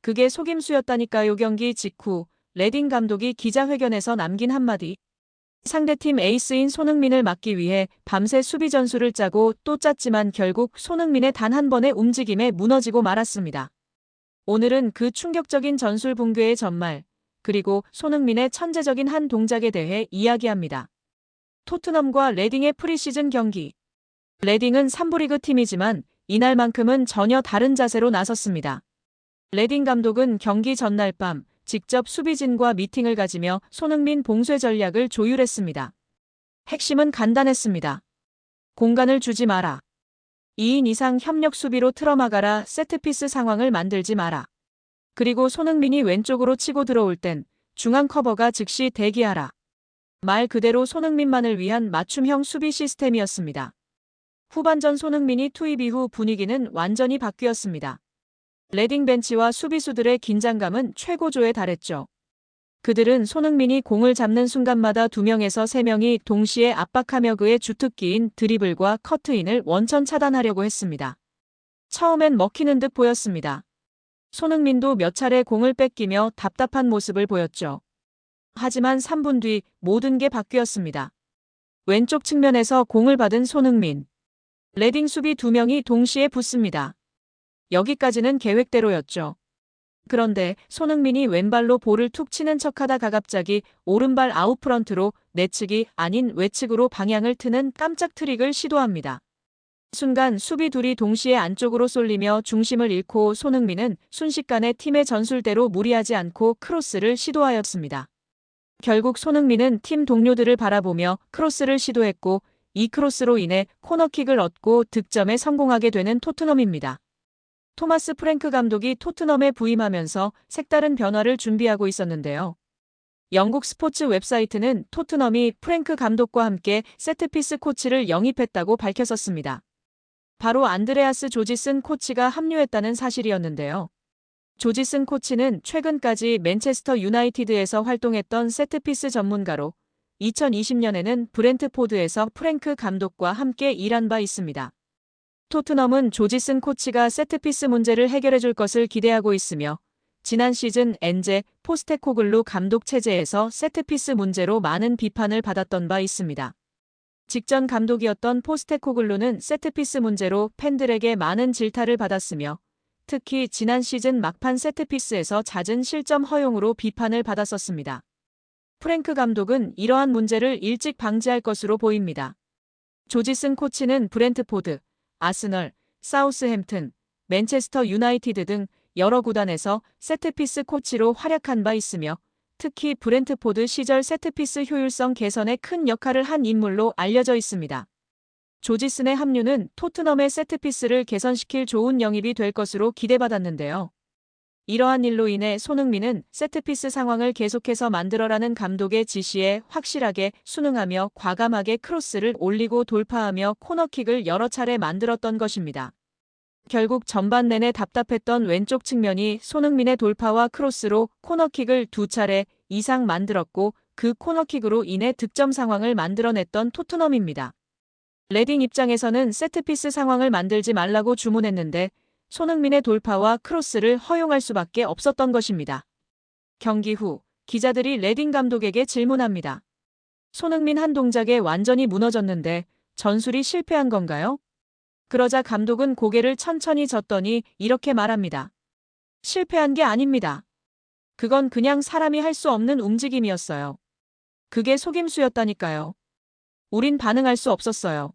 그게 속임수였다니까요. 경기 직후 레딩 감독이 기자회견에서 남긴 한마디. 상대팀 에이스인 손흥민을 막기 위해 밤새 수비 전술을 짜고 또 짰지만 결국 손흥민의 단 한 번의 움직임에 무너지고 말았습니다. 오늘은 그 충격적인 전술 붕괴의 전말, 그리고 손흥민의 천재적인 한 동작에 대해 이야기합니다. 토트넘과 레딩의 프리시즌 경기. 레딩은 3부 리그 팀이지만 이날만큼은 전혀 다른 자세로 나섰습니다. 레딩 감독은 경기 전날 밤 직접 수비진과 미팅을 가지며 손흥민 봉쇄 전략을 조율했습니다. 핵심은 간단했습니다. 공간을 주지 마라. 2인 이상 협력 수비로 틀어막아라. 세트피스 상황을 만들지 마라. 그리고 손흥민이 왼쪽으로 치고 들어올 땐 중앙 커버가 즉시 대기하라. 말 그대로 손흥민만을 위한 맞춤형 수비 시스템이었습니다. 후반전 손흥민이 투입 이후 분위기는 완전히 바뀌었습니다. 레딩 벤치와 수비수들의 긴장감은 최고조에 달했죠. 그들은 손흥민이 공을 잡는 순간마다 2명에서 3명이 동시에 압박하며 그의 주특기인 드리블과 커트인을 원천 차단하려고 했습니다. 처음엔 먹히는 듯 보였습니다. 손흥민도 몇 차례 공을 뺏기며 답답한 모습을 보였죠. 하지만 3분 뒤 모든 게 바뀌었습니다. 왼쪽 측면에서 공을 받은 손흥민. 레딩 수비 2명이 동시에 붙습니다. 여기까지는 계획대로였죠. 그런데 손흥민이 왼발로 볼을 툭 치는 척하다가 갑자기 오른발 아웃프런트로 내측이 아닌 외측으로 방향을 트는 깜짝 트릭을 시도합니다. 순간 수비 둘이 동시에 안쪽으로 쏠리며 중심을 잃고 손흥민은 순식간에 팀의 전술대로 무리하지 않고 크로스를 시도하였습니다. 결국 손흥민은 팀 동료들을 바라보며 크로스를 시도했고 이 크로스로 인해 코너킥을 얻고 득점에 성공하게 되는 토트넘입니다. 토마스 프랭크 감독이 토트넘에 부임하면서 색다른 변화를 준비하고 있었는데요. 영국 스포츠 웹사이트는 토트넘이 프랭크 감독과 함께 세트피스 코치를 영입했다고 밝혔었습니다. 바로 안드레아스 조지슨 코치가 합류했다는 사실이었는데요. 조지슨 코치는 최근까지 맨체스터 유나이티드에서 활동했던 세트피스 전문가로 2020년에는 브렌트포드에서 프랭크 감독과 함께 일한 바 있습니다. 토트넘은 조지슨 코치가 세트피스 문제를 해결해줄 것을 기대하고 있으며 지난 시즌 엔제 포스테코글루 감독 체제에서 세트피스 문제로 많은 비판을 받았던 바 있습니다. 직전 감독이었던 포스테코글루는 세트피스 문제로 팬들에게 많은 질타를 받았으며 특히 지난 시즌 막판 세트피스에서 잦은 실점 허용으로 비판을 받았었습니다. 프랭크 감독은 이러한 문제를 일찍 방지할 것으로 보입니다. 조지슨 코치는 브렌트포드, 아스널, 사우스햄튼, 맨체스터 유나이티드 등 여러 구단에서 세트피스 코치로 활약한 바 있으며 특히 브렌트포드 시절 세트피스 효율성 개선에 큰 역할을 한 인물로 알려져 있습니다. 조지슨의 합류는 토트넘의 세트피스를 개선시킬 좋은 영입이 될 것으로 기대받았는데요. 이러한 일로 인해 손흥민은 세트피스 상황을 계속해서 만들어라는 감독의 지시에 확실하게 순응하며 과감하게 크로스를 올리고 돌파하며 코너킥을 여러 차례 만들었던 것입니다. 결국 전반 내내 답답했던 왼쪽 측면이 손흥민의 돌파와 크로스로 코너킥을 2차례 이상 만들었고 그 코너킥으로 인해 득점 상황을 만들어냈던 토트넘입니다. 레딩 입장에서는 세트피스 상황을 만들지 말라고 주문했는데 손흥민의 돌파와 크로스를 허용할 수밖에 없었던 것입니다. 경기 후 기자들이 레딩 감독에게 질문합니다. 손흥민 한 동작에 완전히 무너졌는데 전술이 실패한 건가요? 그러자 감독은 고개를 천천히 젓더니 이렇게 말합니다. 실패한 게 아닙니다. 그건 그냥 사람이 할 수 없는 움직임이었어요. 그게 속임수였다니까요. 우린 반응할 수 없었어요.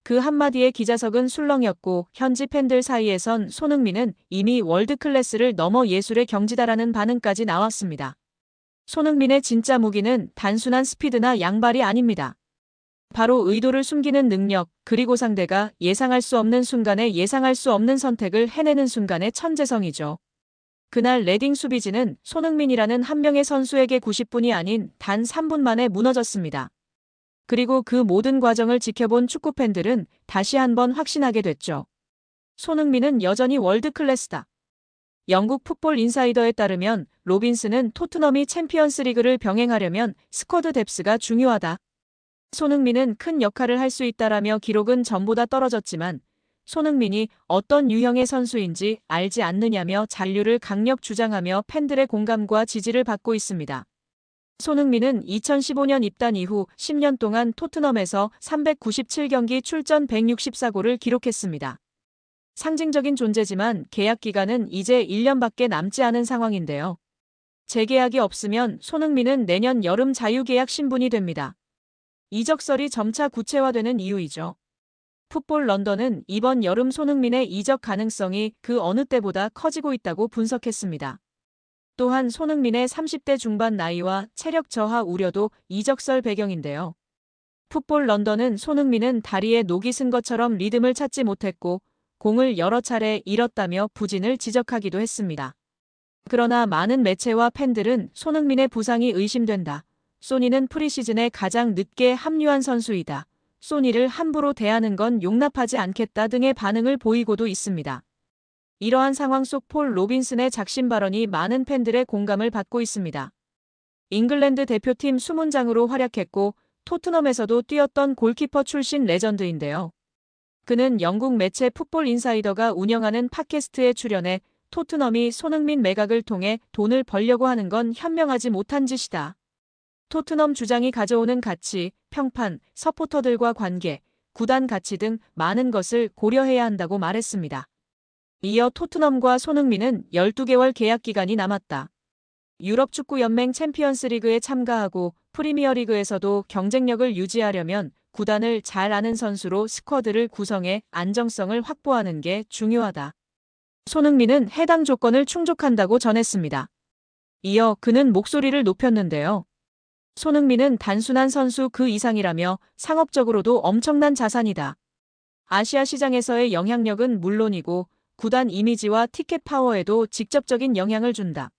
그 한마디에 기자석은 술렁였고 현지 팬들 사이에선 손흥민은 이미 월드클래스를 넘어 예술의 경지다라는 반응까지 나왔습니다. 손흥민의 진짜 무기는 단순한 스피드나 양발이 아닙니다. 바로 의도를 숨기는 능력, 그리고 상대가 예상할 수 없는 순간에 예상할 수 없는 선택을 해내는 순간의 천재성이죠. 그날 레딩 수비진은 손흥민이라는 한 명의 선수에게 90분이 아닌 단 3분 만에 무너졌습니다. 그리고 그 모든 과정을 지켜본 축구팬들은 다시 한번 확신하게 됐죠. 손흥민은 여전히 월드클래스다. 영국 풋볼 인사이더에 따르면 로빈스는 토트넘이 챔피언스 리그를 병행하려면 스쿼드 뎁스가 중요하다. 손흥민은 큰 역할을 할 수 있다라며 기록은 전보다 떨어졌지만 손흥민이 어떤 유형의 선수인지 알지 않느냐며 잔류를 강력 주장하며 팬들의 공감과 지지를 받고 있습니다. 손흥민은 2015년 입단 이후 10년 동안 토트넘에서 397경기 출전 164골을 기록했습니다. 상징적인 존재지만 계약 기간은 이제 1년밖에 남지 않은 상황인데요. 재계약이 없으면 손흥민은 내년 여름 자유계약 신분이 됩니다. 이적설이 점차 구체화되는 이유이죠. 풋볼 런던은 이번 여름 손흥민의 이적 가능성이 그 어느 때보다 커지고 있다고 분석했습니다. 또한 손흥민의 30대 중반 나이와 체력 저하 우려도 이적설 배경인데요. 풋볼 런던은 손흥민은 다리에 녹이 쓴 것처럼 리듬을 찾지 못했고 공을 여러 차례 잃었다며 부진을 지적하기도 했습니다. 그러나 많은 매체와 팬들은 손흥민의 부상이 의심된다. 소니는 프리시즌에 가장 늦게 합류한 선수이다. 소니를 함부로 대하는 건 용납하지 않겠다 등의 반응을 보이고도 있습니다. 이러한 상황 속 폴 로빈슨의 작심 발언이 많은 팬들의 공감을 받고 있습니다. 잉글랜드 대표팀 수문장으로 활약했고 토트넘에서도 뛰었던 골키퍼 출신 레전드인데요. 그는 영국 매체 풋볼 인사이더가 운영하는 팟캐스트에 출연해 토트넘이 손흥민 매각을 통해 돈을 벌려고 하는 건 현명하지 못한 짓이다. 토트넘 주장이 가져오는 가치, 평판, 서포터들과 관계, 구단 가치 등 많은 것을 고려해야 한다고 말했습니다. 이어 토트넘과 손흥민은 12개월 계약 기간이 남았다. 유럽 축구 연맹 챔피언스 리그에 참가하고 프리미어리그에서도 경쟁력을 유지하려면 구단을 잘 아는 선수로 스쿼드를 구성해 안정성을 확보하는 게 중요하다. 손흥민은 해당 조건을 충족한다고 전했습니다. 이어 그는 목소리를 높였는데요. 손흥민은 단순한 선수 그 이상이라며 상업적으로도 엄청난 자산이다. 아시아 시장에서의 영향력은 물론이고 구단 이미지와 티켓 파워에도 직접적인 영향을 준다.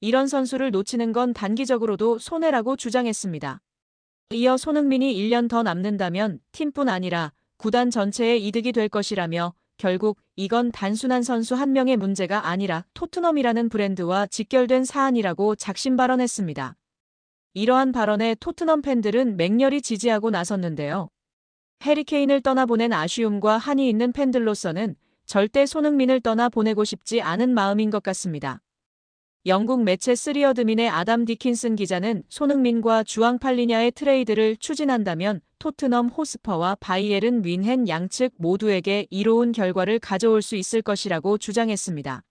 이런 선수를 놓치는 건 단기적으로도 손해라고 주장했습니다. 이어 손흥민이 1년 더 남는다면 팀뿐 아니라 구단 전체의 이득이 될 것이라며 결국 이건 단순한 선수 한 명의 문제가 아니라 토트넘이라는 브랜드와 직결된 사안이라고 작심 발언했습니다. 이러한 발언에 토트넘 팬들은 맹렬히 지지하고 나섰는데요. 해리 케인을 떠나보낸 아쉬움과 한이 있는 팬들로서는 절대 손흥민을 떠나보내고 싶지 않은 마음인 것 같습니다. 영국 매체 쓰리어드민의 아담 디킨슨 기자는 손흥민과 주앙 팔리냐의 트레이드를 추진한다면 토트넘 호스퍼와 바이에른 뮌헨 양측 모두에게 이로운 결과를 가져올 수 있을 것이라고 주장했습니다.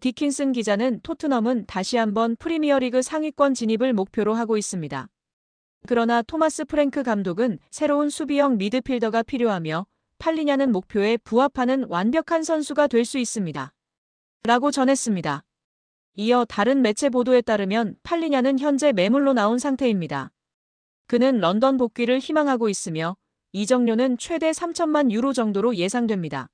디킨슨 기자는 토트넘은 다시 한번 프리미어리그 상위권 진입을 목표로 하고 있습니다. 그러나 토마스 프랭크 감독은 새로운 수비형 미드필더가 필요하며 팔리냐는 목표에 부합하는 완벽한 선수가 될 수 있습니다. 라고 전했습니다. 이어 다른 매체 보도에 따르면 팔리냐는 현재 매물로 나온 상태입니다. 그는 런던 복귀를 희망하고 있으며 이적료는 최대 3천만 유로 정도로 예상됩니다.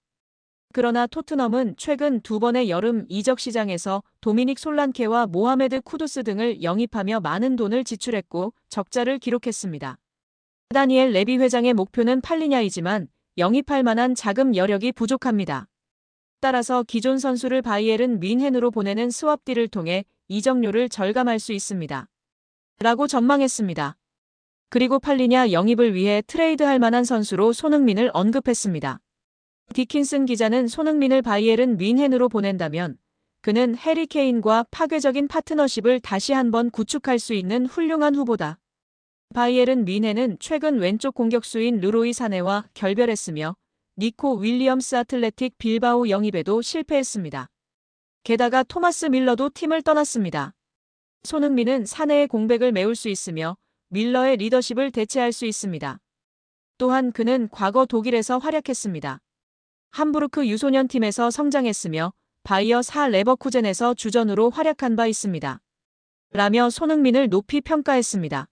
그러나 토트넘은 최근 2번의 여름 이적 시장에서 도미닉 솔란케와 모하메드 쿠두스 등을 영입하며 많은 돈을 지출했고 적자를 기록했습니다. 다니엘 레비 회장의 목표는 팔리냐이지만 영입할 만한 자금 여력이 부족합니다. 따라서 기존 선수를 바이에른 뮌헨으로 보내는 스왑 딜을 통해 이적료를 절감할 수 있습니다. 라고 전망했습니다. 그리고 팔리냐 영입을 위해 트레이드할 만한 선수로 손흥민을 언급했습니다. 디킨슨 기자는 손흥민을 바이에른 뮌헨으로 보낸다면 그는 해리 케인과 파괴적인 파트너십을 다시 한번 구축할 수 있는 훌륭한 후보다. 바이에른 뮌헨은 최근 왼쪽 공격수인 르로이 사네와 결별했으며 니코 윌리엄스 아틀레틱 빌바오 영입에도 실패했습니다. 게다가 토마스 밀러도 팀을 떠났습니다. 손흥민은 사내의 공백을 메울 수 있으며 밀러의 리더십을 대체할 수 있습니다. 또한 그는 과거 독일에서 활약했습니다. 함부르크 유소년 팀에서 성장했으며 바이어 사 레버쿠젠에서 주전으로 활약한 바 있습니다. 라며 손흥민을 높이 평가했습니다.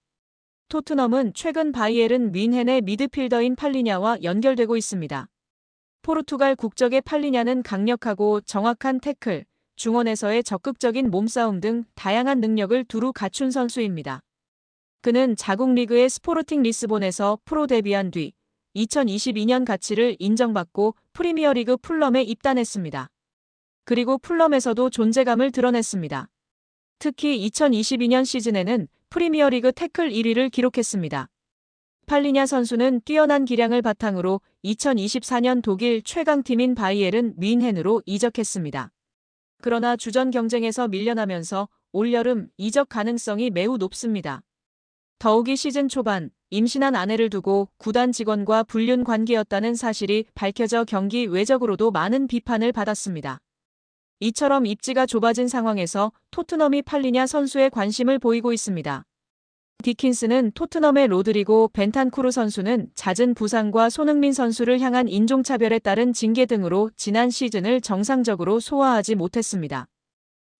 토트넘은 최근 바이에른 뮌헨의 미드필더인 팔리냐와 연결되고 있습니다. 포르투갈 국적의 팔리냐는 강력하고 정확한 태클, 중원에서의 적극적인 몸싸움 등 다양한 능력을 두루 갖춘 선수입니다. 그는 자국 리그의 스포르팅 리스본에서 프로 데뷔한 뒤 2022년 가치를 인정받고 프리미어리그 풀럼에 입단했습니다. 그리고 풀럼에서도 존재감을 드러냈습니다. 특히 2022년 시즌에는 프리미어리그 태클 1위를 기록했습니다. 팔리냐 선수는 뛰어난 기량을 바탕으로 2024년 독일 최강팀인 바이에른 뮌헨으로 이적했습니다. 그러나 주전 경쟁에서 밀려나면서 올여름 이적 가능성이 매우 높습니다. 더욱이 시즌 초반 임신한 아내를 두고 구단 직원과 불륜 관계였다는 사실이 밝혀져 경기 외적으로도 많은 비판을 받았습니다. 이처럼 입지가 좁아진 상황에서 토트넘이 팔리냐 선수에 관심을 보이고 있습니다. 디킨스는 토트넘의 로드리고 벤탄쿠르 선수는 잦은 부상과 손흥민 선수를 향한 인종차별에 따른 징계 등으로 지난 시즌을 정상적으로 소화하지 못했습니다.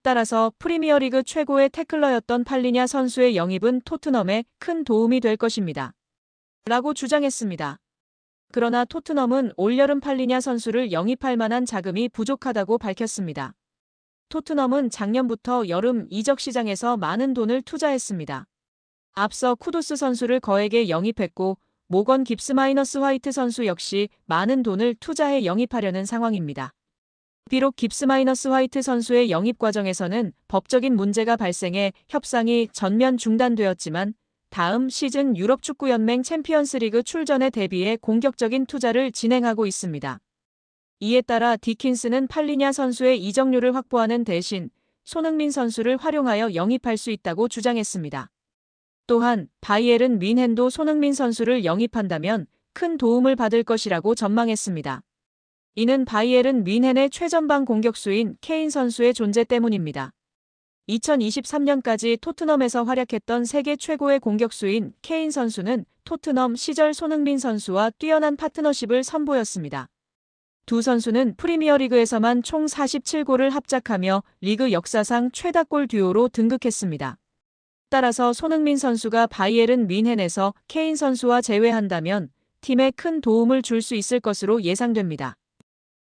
따라서 프리미어리그 최고의 태클러였던 팔리냐 선수의 영입은 토트넘에 큰 도움이 될 것입니다. 라고 주장했습니다. 그러나 토트넘은 올여름 팔리냐 선수를 영입할 만한 자금이 부족하다고 밝혔습니다. 토트넘은 작년부터 여름 이적 시장에서 많은 돈을 투자했습니다. 앞서 쿠두스 선수를 거액에 영입했고 모건 깁스 마이너스 화이트 선수 역시 많은 돈을 투자해 영입하려는 상황입니다. 비록 깁스 마이너스 화이트 선수의 영입 과정에서는 법적인 문제가 발생해 협상이 전면 중단되었지만 다음 시즌 유럽축구연맹 챔피언스리그 출전에 대비해 공격적인 투자를 진행하고 있습니다. 이에 따라 디킨스는 팔리냐 선수의 이적료를 확보하는 대신 손흥민 선수를 활용하여 영입할 수 있다고 주장했습니다. 또한 바이에른 뮌헨도 손흥민 선수를 영입한다면 큰 도움을 받을 것이라고 전망했습니다. 이는 바이에른 뮌헨의 최전방 공격수인 케인 선수의 존재 때문입니다. 2023년까지 토트넘에서 활약했던 세계 최고의 공격수인 케인 선수는 토트넘 시절 손흥민 선수와 뛰어난 파트너십을 선보였습니다. 두 선수는 프리미어리그에서만 총 47골을 합작하며 리그 역사상 최다골 듀오로 등극했습니다. 따라서 손흥민 선수가 바이에른 뮌헨에서 케인 선수와 재회한다면 팀에 큰 도움을 줄 수 있을 것으로 예상됩니다.